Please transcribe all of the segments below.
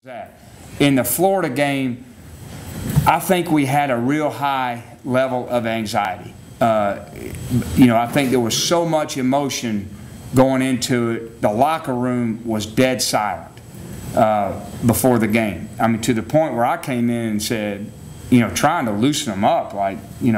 That. In the Florida game, I think we had a real high level of anxiety. I think there was so much emotion going into it. The locker room was dead silent before the game. I mean, to the point where I came in and said, trying to loosen them up, it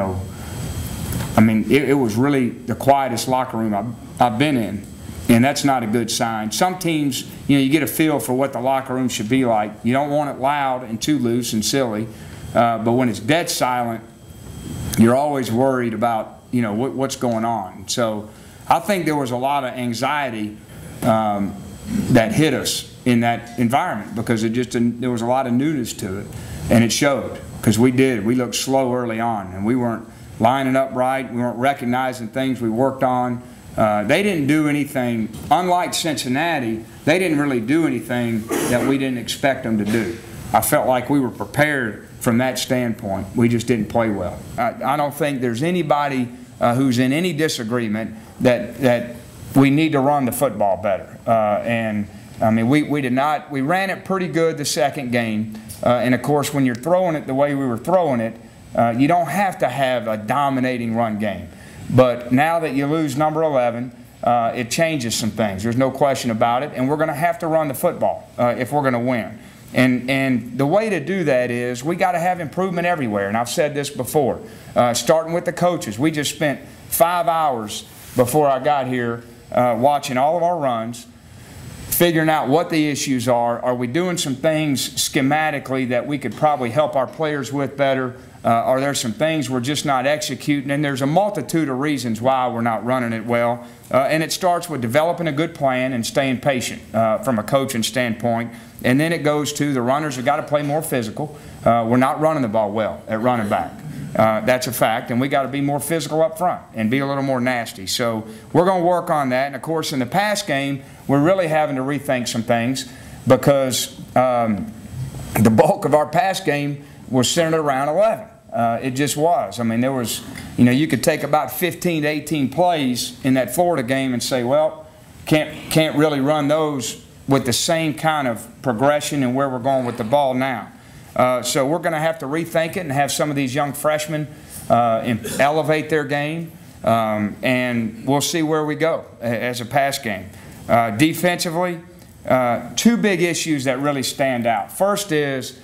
was really the quietest locker room I've been in. And that's not a good sign. Some teams, you get a feel for what the locker room should be like. You don't want it loud and too loose and silly. But when it's dead silent, you're always worried about, what's going on. So I think there was a lot of anxiety that hit us in that environment because there was a lot of newness to it. And it showed because we looked slow early on and we weren't lining up right. We weren't recognizing things we worked on. They didn't do anything, unlike Cincinnati, they didn't really do anything that we didn't expect them to do. I felt like we were prepared from that standpoint. We just didn't play well. I don't think there's anybody who's in any disagreement that we need to run the football better. We ran it pretty good the second game. And of course, when you're throwing it the way we were throwing it, you don't have to have a dominating run game. But now that you lose number 11, it changes some things. There's no question about it. And we're going to have to run the football if we're going to win. And the way to do that is we got to have improvement everywhere. And I've said this before, starting with the coaches. We just spent 5 hours before I got here watching all of our runs, figuring out what the issues are. Are we doing some things schematically that we could probably help our players with better? Are there some things we're just not executing? And there's a multitude of reasons why we're not running it well. And it starts with developing a good plan and staying patient from a coaching standpoint. And then it goes to the runners have got to play more physical. We're not running the ball well at running back. That's a fact. And we got to be more physical up front and be a little more nasty. So we're going to work on that. And, of course, in the pass game, we're really having to rethink some things because the bulk of our pass game was centered around 11. It just was. I mean, there was, you could take about 15 to 18 plays in that Florida game and say, well, can't really run those with the same kind of progression and where we're going with the ball now. So we're going to have to rethink it and have some of these young freshmen elevate their game, and we'll see where we go as a pass game. Defensively, two big issues that really stand out. First is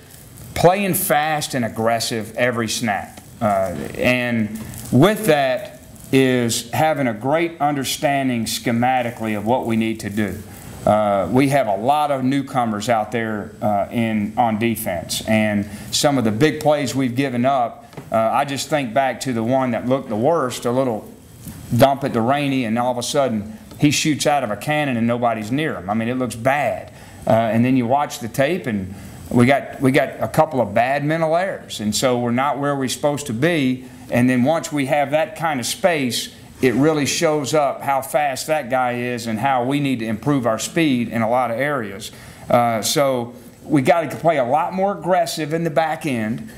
playing fast and aggressive every snap. And with that is having a great understanding schematically of what we need to do. We have a lot of newcomers out there on defense. And some of the big plays we've given up, I just think back to the one that looked the worst, a little dump at the Rainey, and all of a sudden he shoots out of a cannon and nobody's near him. I mean, it looks bad. And then you watch the tape and we got a couple of bad mental errors, and so we're not where we're supposed to be. And then once we have that kind of space, it really shows up how fast that guy is and how we need to improve our speed in a lot of areas. So we got to play a lot more aggressive in the back end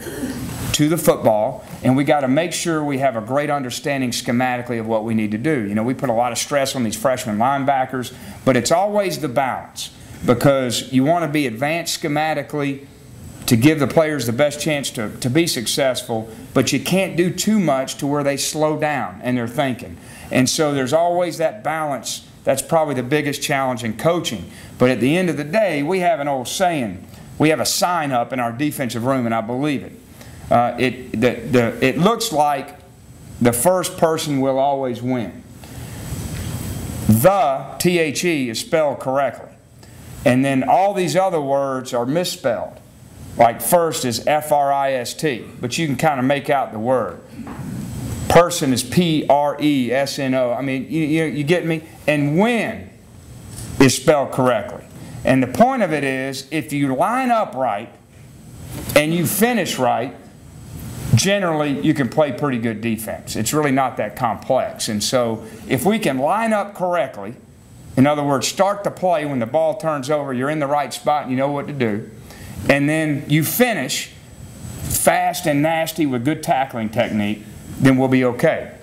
to the football, and we got to make sure we have a great understanding schematically of what we need to do. We put a lot of stress on these freshman linebackers, but it's always the balance. Because you want to be advanced schematically to give the players the best chance to be successful, but you can't do too much to where they slow down and they're thinking. And so there's always that balance. That's probably the biggest challenge in coaching. But at the end of the day, we have an old saying. We have a sign up in our defensive room, and I believe it. It looks like the first person will always win. The, T-H-E, is spelled correctly. And then all these other words are misspelled. Like first is F-R-I-S-T, but you can kind of make out the word. Person is P-R-E-S-N-O. I mean, you get me? And win is spelled correctly. And the point of it is, if you line up right and you finish right, generally you can play pretty good defense. It's really not that complex. And so if we can line up correctly, in other words, start the play when the ball turns over, you're in the right spot and you know what to do. And then you finish fast and nasty with good tackling technique, then we'll be okay.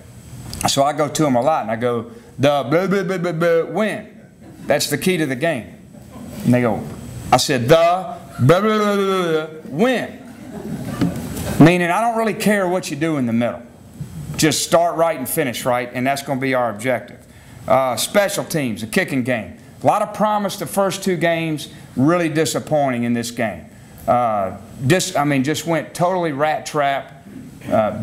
So I go to them a lot and I go, the blah, blah, blah, blah, blah, win. That's the key to the game. And they go, I said, the blah, blah, blah, blah, win. Meaning I don't really care what you do in the middle. Just start right and finish right, and that's going to be our objective. Special teams, the kicking game. A lot of promise the first 2 games, really disappointing in this game. Just went totally rat trap,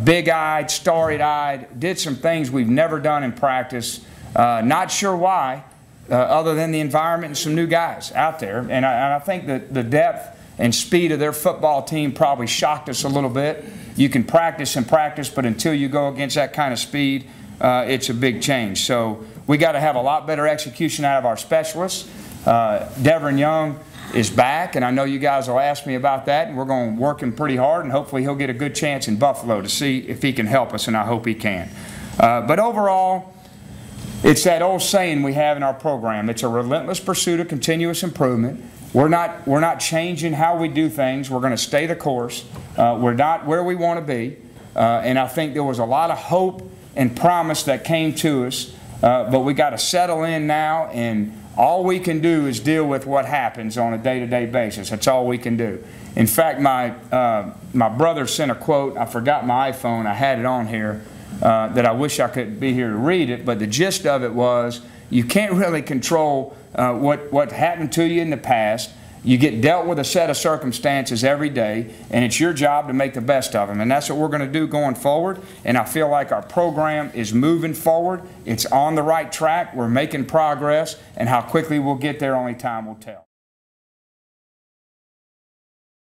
big-eyed, starry-eyed, did some things we've never done in practice. Not sure why, other than the environment and some new guys out there. And I think that the depth and speed of their football team probably shocked us a little bit. You can practice and practice, but until you go against that kind of speed, it's a big change. So we got to have a lot better execution out of our specialists. Devin Young is back, and I know you guys will ask me about that, and we're going to work him pretty hard, and hopefully he'll get a good chance in Buffalo to see if he can help us, and I hope he can. But overall, it's that old saying we have in our program. It's a relentless pursuit of continuous improvement. We're not changing how we do things. We're going to stay the course. We're not where we want to be. And I think there was a lot of hope and promise that came to us. But we got to settle in now, and all we can do is deal with what happens on a day-to-day basis. That's all we can do. In fact, my brother sent a quote. I forgot my iPhone. I had it on here that I wish I could be here to read it. But the gist of it was, you can't really control what happened to you in the past. You get dealt with a set of circumstances every day, and it's your job to make the best of them. And that's what we're going to do going forward. And I feel like our program is moving forward. It's on the right track. We're making progress, and how quickly we'll get there, only time will tell.